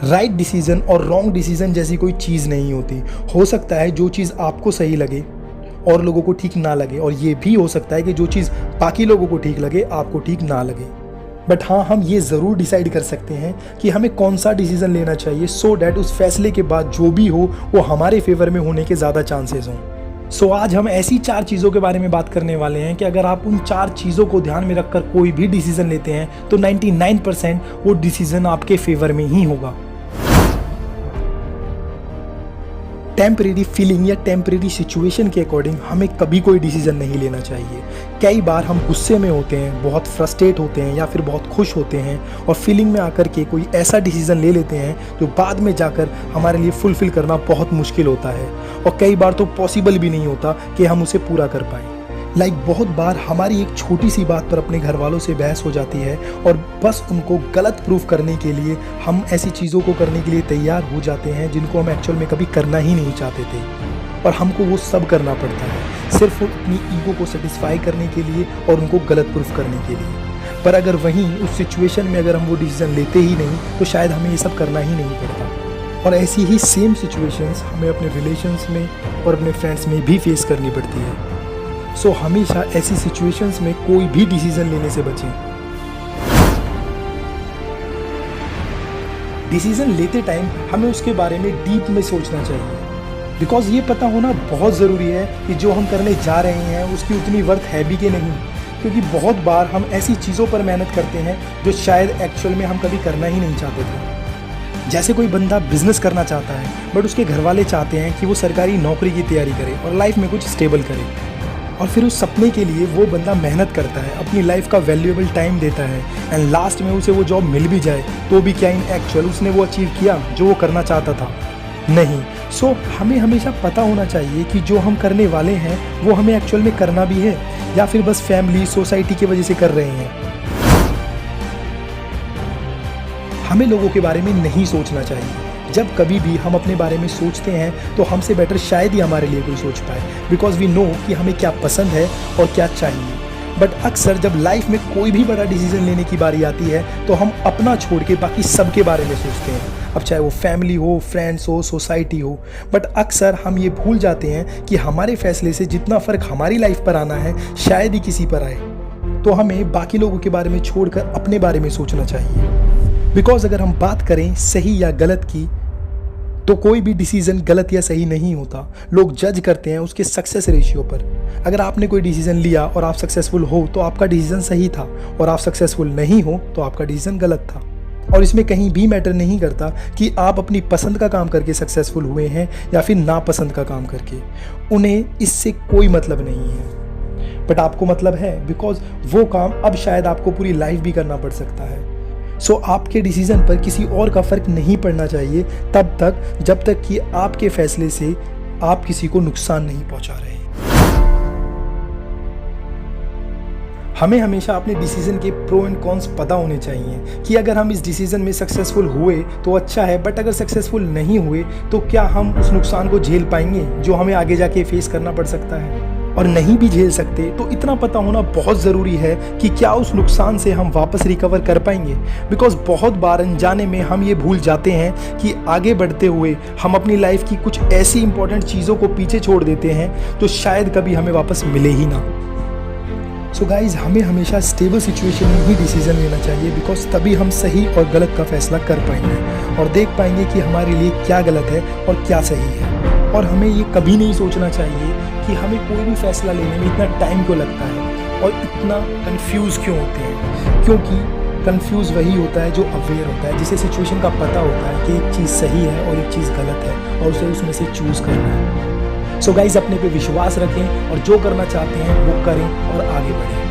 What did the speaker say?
Right decision और wrong decision जैसी कोई चीज़ नहीं होती। हो सकता है जो चीज़ आपको सही लगे और लोगों को ठीक ना लगे, और ये भी हो सकता है कि जो चीज़ बाकी लोगों को ठीक लगे आपको ठीक ना लगे। बट हाँ, हम ये ज़रूर डिसाइड कर सकते हैं कि हमें कौन सा डिसीज़न लेना चाहिए, सो डैट उस फैसले के बाद जो भी हो वो हमारे फेवर में होने के ज़्यादा चांसेस हों। सो आज हम ऐसी 4 चीज़ों के बारे में बात करने वाले हैं कि अगर आप उन 4 चीज़ों को ध्यान में रखकर कोई भी डिसीज़न लेते हैं तो 99% वो डिसीज़न आपके फेवर में ही होगा। टेम्परेरी फीलिंग या टेम्परेरी सिचुएशन के अकॉर्डिंग हमें कभी कोई डिसीजन नहीं लेना चाहिए। कई बार हम गुस्से में होते हैं, बहुत फ्रस्ट्रेट होते हैं या फिर बहुत खुश होते हैं और फीलिंग में आकर के कोई ऐसा डिसीजन ले लेते हैं जो बाद में जाकर हमारे लिए फुलफिल करना बहुत मुश्किल होता है, और कई बार तो पॉसिबल भी नहीं होता कि हम उसे पूरा कर पाएँ। बहुत बार हमारी एक छोटी सी बात पर अपने घर वालों से बहस हो जाती है और बस उनको गलत प्रूफ करने के लिए हम ऐसी चीज़ों को करने के लिए तैयार हो जाते हैं जिनको हम एक्चुअल में कभी करना ही नहीं चाहते थे, और हमको वो सब करना पड़ता है सिर्फ अपनी ईगो को सेटिस्फाई करने के लिए और उनको गलत प्रूफ करने के लिए। पर अगर वहीं उस सिचुएशन में अगर हम वो डिसीजन लेते ही नहीं तो शायद हमें ये सब करना ही नहीं पड़ता। और ऐसी ही सेम सिचुएशंस हमें अपने रिलेशंस में और अपने फ्रेंड्स में भी फेस करनी पड़ती है। सो हमेशा ऐसी सिचुएशंस में कोई भी डिसीजन लेने से बचें। डिसीजन लेते टाइम हमें उसके बारे में डीप में सोचना चाहिए, बिकॉज ये पता होना बहुत ज़रूरी है कि जो हम करने जा रहे हैं उसकी उतनी वर्थ है भी कि नहीं। क्योंकि बहुत बार हम ऐसी चीज़ों पर मेहनत करते हैं जो शायद एक्चुअल में हम कभी करना ही नहीं चाहते थे। जैसे कोई बंदा बिजनेस करना चाहता है बट उसके घर वाले चाहते हैं कि वो सरकारी नौकरी की तैयारी करे और लाइफ में कुछ स्टेबल करे, और फिर उस सपने के लिए वो बंदा मेहनत करता है, अपनी लाइफ का वैल्यूएबल टाइम देता है, एंड लास्ट में उसे वो जॉब मिल भी जाए तो भी क्या इन एक्चुअल उसने वो अचीव किया जो वो करना चाहता था? नहीं। सो हमें हमेशा पता होना चाहिए कि जो हम करने वाले हैं वो हमें एक्चुअल में करना भी है या फिर बस फैमिली सोसाइटी की वजह से कर रहे हैं। हमें लोगों के बारे में नहीं सोचना चाहिए। जब कभी भी हम अपने बारे में सोचते हैं तो हमसे बेटर शायद ही हमारे लिए कोई सोच पाए, बिकॉज वी नो कि हमें क्या पसंद है और क्या चाहिए। बट अक्सर जब लाइफ में कोई भी बड़ा डिसीजन लेने की बारी आती है तो हम अपना छोड़ के बाकी सब के बारे में सोचते हैं, अब चाहे वो फैमिली हो, फ्रेंड्स हो, सोसाइटी हो। बट अक्सर हम ये भूल जाते हैं कि हमारे फैसले से जितना फ़र्क हमारी लाइफ पर आना है शायद ही किसी पर आए। तो हमें बाकी लोगों के बारे में छोड़कर अपने बारे में सोचना चाहिए, बिकॉज अगर हम बात करें सही या गलत की तो कोई भी डिसीजन गलत या सही नहीं होता। लोग जज करते हैं उसके सक्सेस रेशियो पर। अगर आपने कोई डिसीजन लिया और आप सक्सेसफुल हो तो आपका डिसीजन सही था, और आप सक्सेसफुल नहीं हो तो आपका डिसीजन गलत था। और इसमें कहीं भी मैटर नहीं करता कि आप अपनी पसंद का काम करके सक्सेसफुल हुए हैं या फिर नापसंद का काम करके, उन्हें इससे कोई मतलब नहीं है। बट आपको मतलब है, बिकॉज वो काम अब शायद आपको पूरी लाइफ भी करना पड़ सकता है। सो आपके डिसीजन पर किसी और का फर्क नहीं पड़ना चाहिए तब तक जब तक कि आपके फैसले से आप किसी को नुकसान नहीं पहुंचा रहे। हमें हमेशा अपने डिसीजन के प्रो एंड कॉन्स पता होने चाहिए कि अगर हम इस डिसीजन में सक्सेसफुल हुए तो अच्छा है, बट अगर सक्सेसफुल नहीं हुए तो क्या हम उस नुकसान को झेल पाएंगे जो हमें आगे जाके फेस करना पड़ सकता है। और नहीं भी झेल सकते तो इतना पता होना बहुत ज़रूरी है कि क्या उस नुकसान से हम वापस रिकवर कर पाएंगे। बिकॉज बहुत बार अनजाने में हम ये भूल जाते हैं कि आगे बढ़ते हुए हम अपनी लाइफ की कुछ ऐसी इंपॉर्टेंट चीज़ों को पीछे छोड़ देते हैं जो शायद कभी हमें वापस मिले ही ना। सो गाइज, हमें हमेशा स्टेबल सिचुएशन में ही डिसीजन लेना चाहिए, बिकॉज तभी हम सही और गलत का फैसला कर पाएंगे और देख पाएंगे कि हमारे लिए क्या गलत है और क्या सही है। और हमें ये कभी नहीं सोचना चाहिए कि हमें कोई भी फैसला लेने में इतना टाइम क्यों लगता है और इतना कंफ्यूज क्यों होते हैं, क्योंकि कंफ्यूज वही होता है जो अवेयर होता है, जिसे सिचुएशन का पता होता है कि एक चीज़ सही है और एक चीज़ गलत है और उसे उसमें से चूज़ करना है। सो गाइज, अपने पे विश्वास रखें और जो करना चाहते हैं वो करें और आगे बढ़ें।